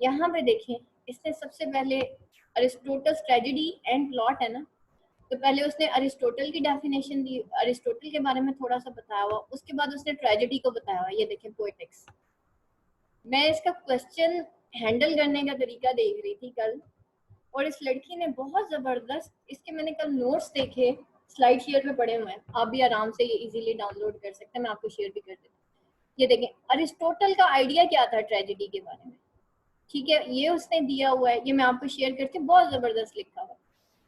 यहाँ पे देखें, इसने सबसे पहले अरिस्टोटल ट्रेजेडी एंड प्लॉट है ना, तो पहले उसने अरिस्टोटल की डेफिनेशन दी, अरिस्टोटल के बारे में थोड़ा सा बताया हुआ, उसके बाद उसने ट्रेजेडी को बताया हुआ। ये देखें पोएटिक्स। मैं इसका क्वेश्चन हैंडल करने का तरीका देख रही थी कल, और इस लड़की ने बहुत ज़बरदस्त, इसके मैंने कल नोट्स देखे, स्लाइड शेयर पे पड़े हुए हैं, आप भी आराम से ये इजीली डाउनलोड कर सकते हैं, मैं आपको शेयर भी कर देती हूँ। ये देखें अरिस्टोटल का आइडिया क्या था ट्रेजेडी के बारे में, ठीक है, ये उसने दिया हुआ है, ये मैं आपको शेयर करती हूँ, बहुत ज़बरदस्त लिखा हुआ है।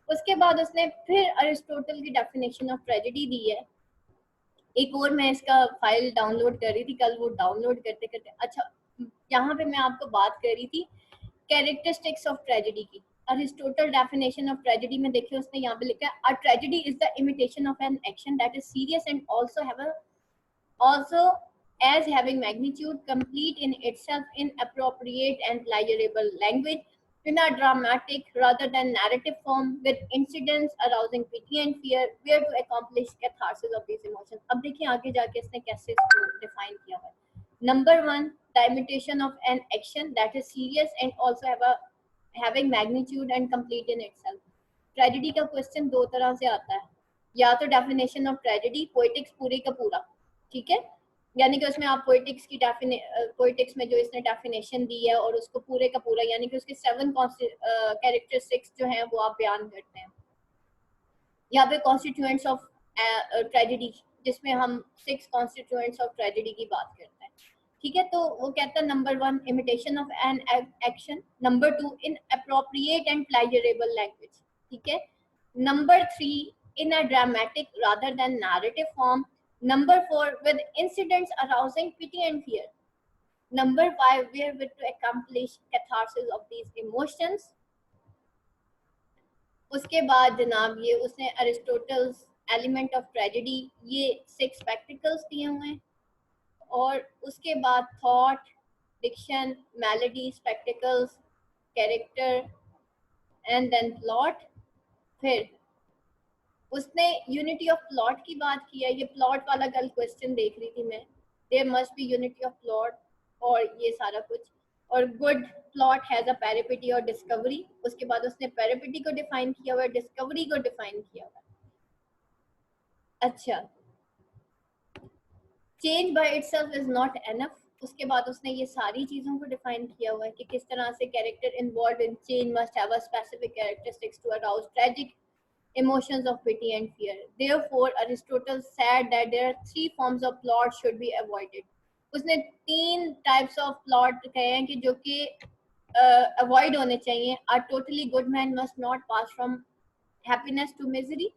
उसके बाद उसने फिर अरिस्टोटल की डेफिनेशन ऑफ ट्रेजेडी दी है। एक और मैं इसका फाइल डाउनलोड कर रही थी कल, वो डाउनलोड करते करते, अच्छा यहाँ पे मैं आपको बात कर रही थी कैरेक्टरिस्टिक्स ऑफ ट्रेजेडी की। अरिस्टोटल डेफिनेशन ऑफ ट्रेजेडी में देखिए उसने यहाँ पे लिखा है, अ tragedy is the imitation of an action that is serious and also as having magnitude, complete in itself, in appropriate and pleasurable language, in a dramatic rather than narrative form, with incidents arousing pity and fear, where to accomplish catharsis of these emotions. अब देखिए आगे जाके इसने कैसे इसको define किया है. Number one, the imitation of an action that is serious and also having magnitude and complete in itself. Tragedy का क्वेश्चन दो तरह से आता है, या तो डेफिनेशन ऑफ ट्रेजेडी पोएटिक्स पूरे का पूरा, ठीक है, यानी कि उसमें आप पोएटिक्स की पोएटिक्स में जो इसने डेफिनेशन दी है और उसको पूरे का पूरा, यानी कि उसके 7 कैरेक्टरिस्टिक्स जो हैं वो आप बयान करते हैं। यहाँ पे कॉन्स्टिट्यूएंट्स ऑफ ट्रेजेडी, जिसमें हम 6 कॉन्स्टिट्यूएंट्स ऑफ ट्रेजेडी की बात करते हैं, ठीक है। तो वो कहता है number 1 imitation of an action, number 2 in appropriate and pleasurable language, ठीक है, number 3 in a dramatic rather than narrative form, number 4 with incidents arousing pity and fear, number 5 wherewith to accomplish catharsis of these emotions। उसके बाद जनाब ये उसने Aristotle's element of tragedy, ये 6 spectacles दिए हुए हैं, और उसके बाद thought, diction, melody, spectacles, character and then plot. फिर उसने यूनिटी ऑफ प्लॉट की बात की है, ये प्लॉट वाला कल क्वेश्चन देख रही थी मैं, there must be unity of plot और ये सारा कुछ, और good plot has a peripeteia और डिस्कवरी। उसके बाद उसने पेरिपिटी को डिफाइन किया हुआ है, डिस्कवरी को डिफाइन किया हुआ है। अच्छा, change by itself is not enough, उसके बाद उसने ये सारी चीज़ों को डिफाइन किया हुआ है कि किस तरह से character involve in change must have a specific characteristics to arouse tragic emotions of pity and fear. Therefore, Aristotle said that there are 3 forms of plot should be avoided. उसने 3 types of plot कहे हैं कि जो कि avoid होने चाहिए। A totally good man must not pass from happiness to misery.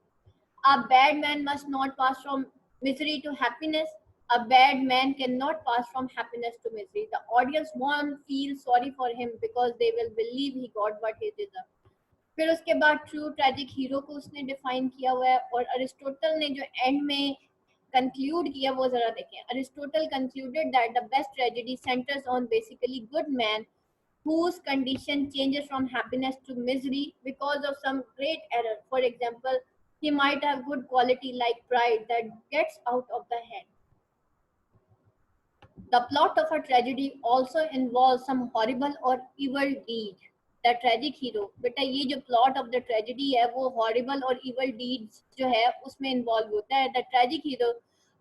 A bad man must not pass from misery to happiness. A bad man cannot pass from happiness to misery. The audience won't feel sorry for him because they will believe he got what he deserved. फिर उसके बाद true tragic hero को उसने define किया हुआ है, और Aristotle ने जो एंड में कंक्लूड किया वो जरा देखें। Aristotle concluded that the best tragedy centres on basically good man whose condition changes from happiness to misery because of some great error. For example, he might have good quality like pride that gets out of the hand. The plot of a tragedy also involves some horrible or evil deed. The tragic hero, बेटा ये जो plot of the tragedy है वो horrible और evil deeds जो है उसमें involve होता है। The tragic hero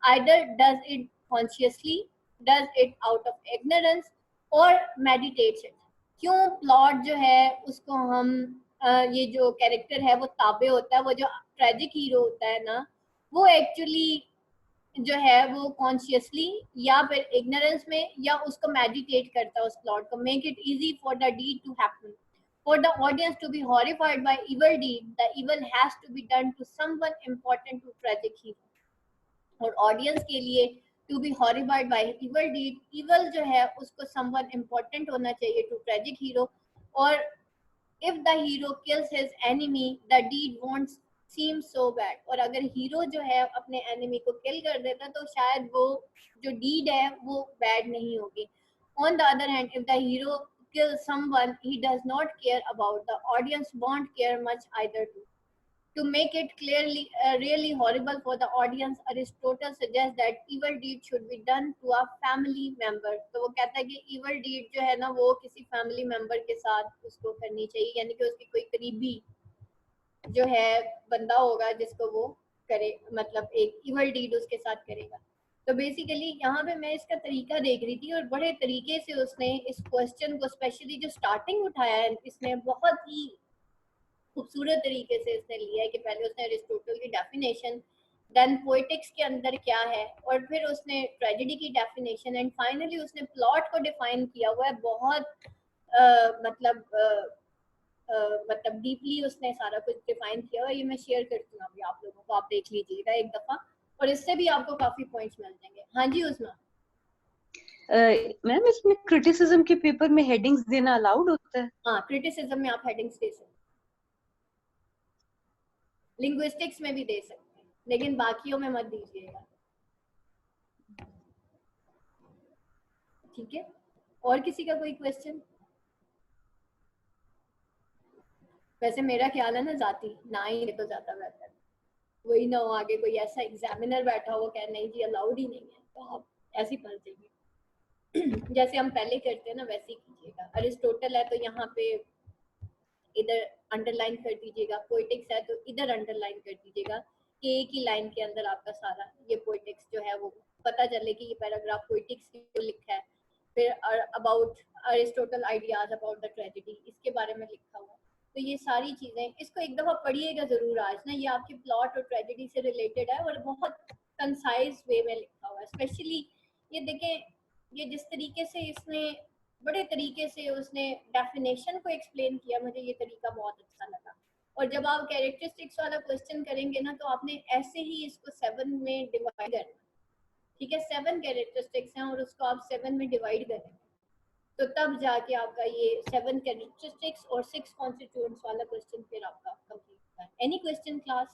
either does it consciously, does it out of ignorance और मेडिटेट्स इट। क्यों प्लॉट जो है उसको हम ये जो कैरेक्टर है वो ताबे होता है, वो जो ट्रेजिक हीरो होता है ना वो एक्चुअली जो है वो कॉन्शियसली या फिर इग्नोरेंस में या उसको मेडिटेट करता है उस प्लॉट को, make it easy for the deed to happen, for the audience to be horrified by evil deed. The evil has to be done to someone important to tragic hero, और audience के लिए to be horrified by evil deed, evil जो है उसको someone important होना चाहिए to tragic hero, और if the hero kills his enemy the deed won't seem so bad, और अगर हीरो जो है अपने एनिमी को किल कर देता तो शायद वो जो डीड है वो बैड नहीं होगी। On the other hand, if the hero kill someone he does not care about, the audience won't care much either too. To make it clearly really horrible for the audience, Aristotle suggests that evil deed should be done to a family member. तो वो कहता है कि evil deed जो है ना वो किसी family member के साथ उसको करनी चाहिए, यानी कि उसकी कोई करीबी जो है बंदा होगा जिसको वो करे, मतलब एक evil deed उसके साथ करेगा। तो बेसिकली यहाँ पे मैं इसका तरीका देख रही थी और बड़े तरीके से उसने इस क्वेश्चन को, स्पेशली जो स्टार्टिंग उठाया है इसने, बहुत ही खूबसूरत तरीके से इसने लिया है कि पहले उसने अरिस्टोटल की डेफिनेशन, देन पोएटिक्स के अंदर क्या है, और फिर उसने ट्रेजेडी की डेफिनेशन, एंड फाइनली उसने प्लॉट को डिफाइन किया हुआ है बहुत मतलब डीपली उसने सारा कुछ डिफाइन किया हुआ है। ये मैं शेयर करती हूँ अभी आप लोगों को, आप देख लीजिएगा एक दफा और इससे भी आपको काफी पॉइंट्स मिल जाएंगे। हाँ जी उस्मा। मैम इसमें क्रिटिसिज्म के पेपर में हेडिंग्स देना अलाउड होता है? हाँ, क्रिटिसिज्म में आप हेडिंग्स दे सकते हैं, लिंग्विस्टिक्स में भी दे सकते हैं, लेकिन बाकियों में मत दीजिएगा, ठीक है? और किसी का कोई क्वेश्चन? वैसे मेरा ख्याल है ना जाती ना ही तो ज्यादा बेहतर, वही ना हो आगे कोई ऐसा एग्जामिनर बैठा हो कह नहीं जी अलाउड ही नहीं है, तो आप ऐसी पढ़ जाइए जैसे हम पहले करते हैं ना वैसे ही कीजिएगा। अरिस्टोटल है तो यहाँ पे इधर अंडरलाइन कर दीजिएगा, पोएटिक्स है तो इधर अंडरलाइन कर दीजिएगा कि एक ही लाइन के अंदर आपका सारा ये पोएटिक्स जो है वो पता चले कि ये पैराग्राफ पोएटिक्स की लिखा है। फिर about Aristotle ideas about the tragedy, इसके बारे में लिखा हुआ है। तो ये सारी चीजें, इसको एक दफा पढ़िएगा जरूर आज ना, ये आपकी प्लॉट और ट्रेजेडी से रिलेटेड है और बहुत कंसाइज वे में लिखा हुआ है। स्पेशली ये देखें, ये जिस तरीके से इसने बड़े तरीके से उसने डेफिनेशन को एक्सप्लेन किया, मुझे ये तरीका बहुत अच्छा लगा। और जब आप कैरेक्टरिस्टिक्स वाला क्वेश्चन करेंगे ना तो आपने ऐसे ही इसको 7 में डिवाइड करना, ठीक है? 7 कैरेक्टरिस्टिक्स हैं और उसको आप 7 में डिवाइड करेंगे तो तब जाके आपका ये 7 कैरेक्टरिस्टिक्स और 6 कॉन्स्टिट्यूएंट्स वाला क्वेश्चन फिर आपका कंप्लीट होगा। Any question class?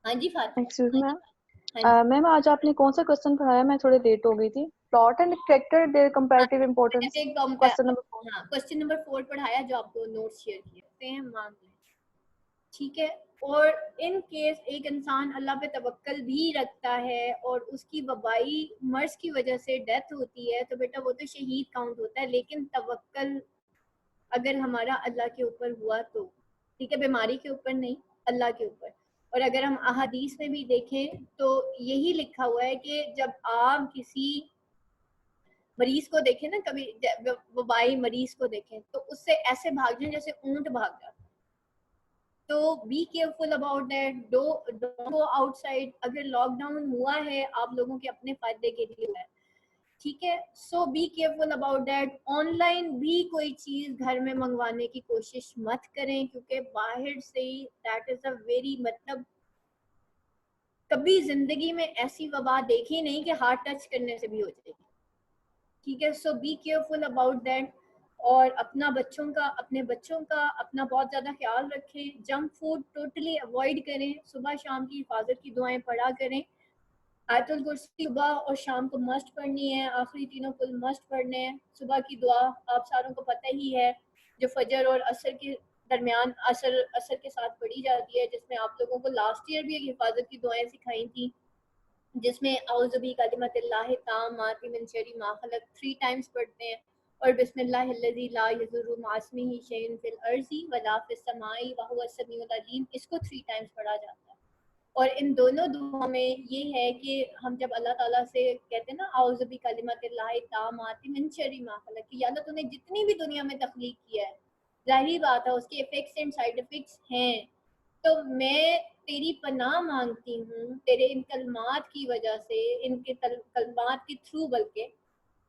हाँ जी फातिमा। एक्सक्यूज मी हाँ मैम, आज आपने कौन सा क्वेश्चन पढ़ाया? मैं थोड़ी लेट हो गई थी। Plot and character their comparative importance, question number 4। हाँ, क्वेश्चन नंबर 4 पढ़ाया जो आपको नोट शेयर किए हैं, मान लें, ठीक है? और इन केस एक इंसान अल्लाह पे तवक्कल भी रखता है और उसकी वबाई मर्ज की वजह से डेथ होती है तो बेटा वो तो शहीद काउंट होता है, लेकिन तवक्कल अगर हमारा अल्लाह के ऊपर हुआ तो, ठीक है? बीमारी के ऊपर नहीं, अल्लाह के ऊपर। और अगर हम अहादीस में भी देखें तो यही लिखा हुआ है कि जब आप किसी मरीज को देखें ना, कभी वबाई मरीज को देखें तो उससे ऐसे भाग जाए जैसे ऊंट भाग जाता। तो B careful about that, don't go outside. अगर लॉकडाउन हुआ है आप लोगों के अपने फायदे के लिए है, ठीक है? So be careful about that. Online भी कोई चीज घर में मंगवाने की कोशिश मत करें क्योंकि बाहर say that is a very, मतलब कभी जिंदगी में ऐसी वबा देखी नहीं कि हार्ट टच करने से भी हो जाएगी, ठीक है? So be careful about that. और अपने बच्चों का अपना बहुत ज़्यादा ख्याल रखें। जंक फूड टोटली अवॉइड करें। सुबह शाम की हिफाजत की दुआएं पढ़ा करें। आयतुल कुर्सी सुबह और शाम को मस्ट पढ़नी है, आखिरी तीनों कुल मस्ट पढ़ने हैं। सुबह की दुआ आप सारों को पता ही है जो फजर और असर के दरमियान असर के साथ पढ़ी जाती है, जिसमें आप लोगों को लास्ट ईयर भी एक हिफाजत की दुआएं सिखाई थी, जिसमें औज़ुबी कलिमतिल्लाहि ताम्माति मिन शर्रि मा खलक 3 टाइम्स पढ़ते हैं और बिस्मिल्लाहिल्लज़ी ला यज़ुर्रु मास्मिही शैउन फिल अर्ज़ि वला फिस समाई व हुवस समीउल अलीम, इसको 3 टाइम्स पढ़ा जाता है। और इन दोनों दुआओं में ये है कि हम जब अल्लाह ताला से कहते हैं ना औज़ुबी कलिमतिल्लाहि ताम्माति मिन शर्रि मा खलक, कि या अल्लाह तूने जितनी भी दुनिया में तख्लीक किया है, ज़ाहिरी बात है उसके इफेक्ट्स एंड साइड इफेक्ट्स हैं, तो मैं तेरी पनाह मांगती हूँ तेरे इन कलमात की वजह से, इनके कलमात के थ्रू, बल्कि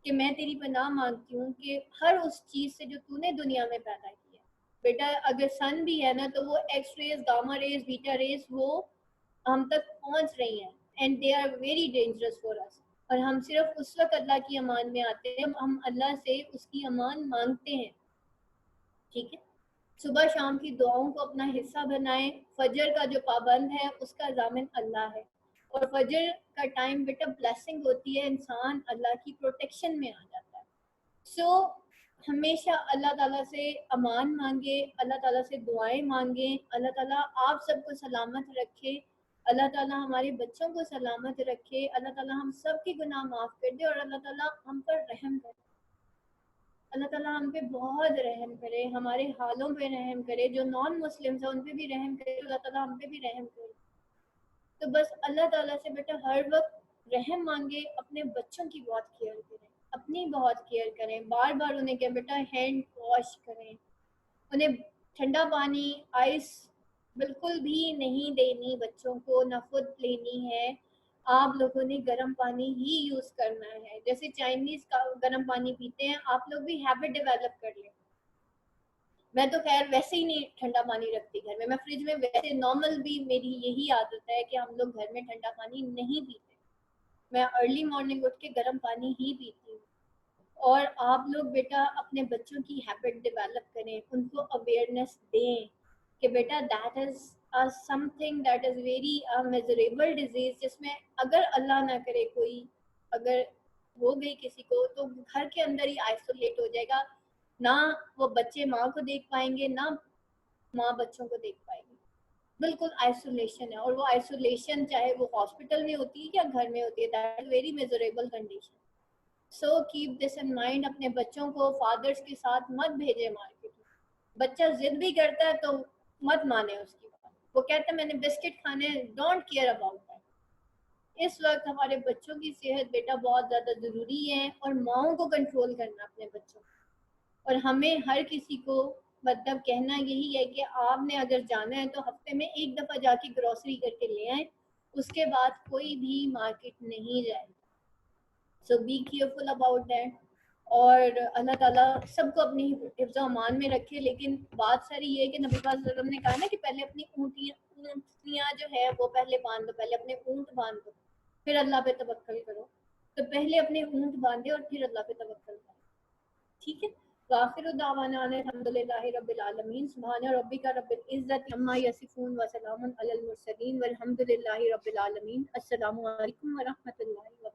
कि मैं तेरी पनाह मांगती हूँ कि हर उस चीज़ से जो तूने दुनिया में पैदा किया है। बेटा अगर सन भी है ना तो वो X rays, gamma rays, beta rays वो हम तक पहुँच रही हैं and they are very dangerous for us. और हम सिर्फ उस वक्त अल्लाह की अमान में आते हैं, हम अल्लाह से उसकी अमान मांगते हैं, ठीक है? सुबह शाम की दुआओं को अपना हिस्सा बनाएं। फजर का जो पाबंद है उसका जामिन अल्लाह है और फजर का टाइम बेटा ब्लेसिंग होती है, इंसान अल्लाह की प्रोटेक्शन में आ जाता है। सो हमेशा अल्लाह ताला से अमान मांगे, अल्लाह ताला से दुआएं मांगे, अल्लाह ताला आप सबको सलामत रखे, अल्लाह ताला हमारे बच्चों को सलामत रखे, अल्लाह ताला हम सब के गुनाह माफ़ कर दे और अल्लाह ताला हम पर रहम करे। अल्लाह ताला हम पे बहुत रहम करे, हमारे हालों पे रहम करे, जो नॉन मुस्लिम्स हैं उन पे भी रहम करे, अल्लाह ताला हम पे भी रहम करे। तो बस अल्लाह ताला से बेटा हर वक्त रहम मांगे, अपने बच्चों की बहुत केयर करें, अपनी बहुत केयर करें, बार बार उन्हें क्या बेटा हैंड वॉश करें, उन्हें ठंडा पानी आइस बिल्कुल भी नहीं देनी बच्चों को, ना खुद लेनी है। आप लोगों ने गर्म पानी ही यूज करना है, जैसे चाइनीज का गर्म पानी पीते हैं, आप लोग भी हैबिट डेवलप कर लें। मैं तो खैर वैसे ही नहीं ठंडा पानी रखती घर में, मैं फ्रिज में वैसे नॉर्मल भी मेरी यही आदत है कि हम लोग घर में ठंडा पानी नहीं पीते, मैं अर्ली मॉर्निंग उठ के गर्म पानी ही पीती हूँ। और आप लोग बेटा अपने बच्चों की हैबिट डेवलप करें, उनको अवेयरनेस दें कि बेटा that is something that is very measurable disease, जिसमें अगर अल्लाह ना करे कोई अगर हो गई किसी को तो घर के अंदर ही आइसोलेट हो जाएगा, ना वो बच्चे माँ को देख पाएंगे, ना माँ बच्चों को देख पाएगी, बिल्कुल आइसोलेशन है। और वो आइसोलेशन चाहे वो हॉस्पिटल में होती है या घर में होती है, that is very measurable condition. So keep this in mind, अपने बच्चों को फादर्स के साथ मत भेजे मार्केट में। बच्चा जिद भी करता है तो मत माने उसकी बात, वो कहता है मैंने बिस्किट खाने, डोंट केयर अबाउट दैट। इस वक्त हमारे बच्चों की सेहत बेटा बहुत ज्यादा जरूरी है, और माओ को कंट्रोल करना अपने बच्चों को। और हमें हर किसी को मतलब कहना यही है कि आपने अगर जाना है तो हफ्ते में एक दफा जाके ग्रोसरी करके ले आए, उसके बाद कोई भी मार्केट नहीं जाएगा। सो बी केयरफुल अबाउट दैट। और अल्लाह ताला सबको अपनी हिफ्ज़ अमान में रखे। लेकिन बात सारी ये है कि नबी पाक सल्लल्लाहु अलैहि वसल्लम ने कहा ना कि पहले अपनी ऊँटनियाँ जो है वो पहले बांध दो, पहले अपने ऊँट बांध दो, फिर अल्लाह पे तवक्कल करो। तो पहले अपने ऊँट बांधे और फिर अल्लाह पे तवक्कल करो, ठीक है। आखिर दावाना अल्हम्दुलिल्लाहि रब्बिल आलमीन, सुब्हान रब्बिका रब्बिल इज्जति अम्मा यसिफून व सलामुन अलल मुरसलीन वल्हम्दुलिल्लाहि रब्बिल आलमीन। अस्सलामु अलैकुम व रहमतुल्लाहि व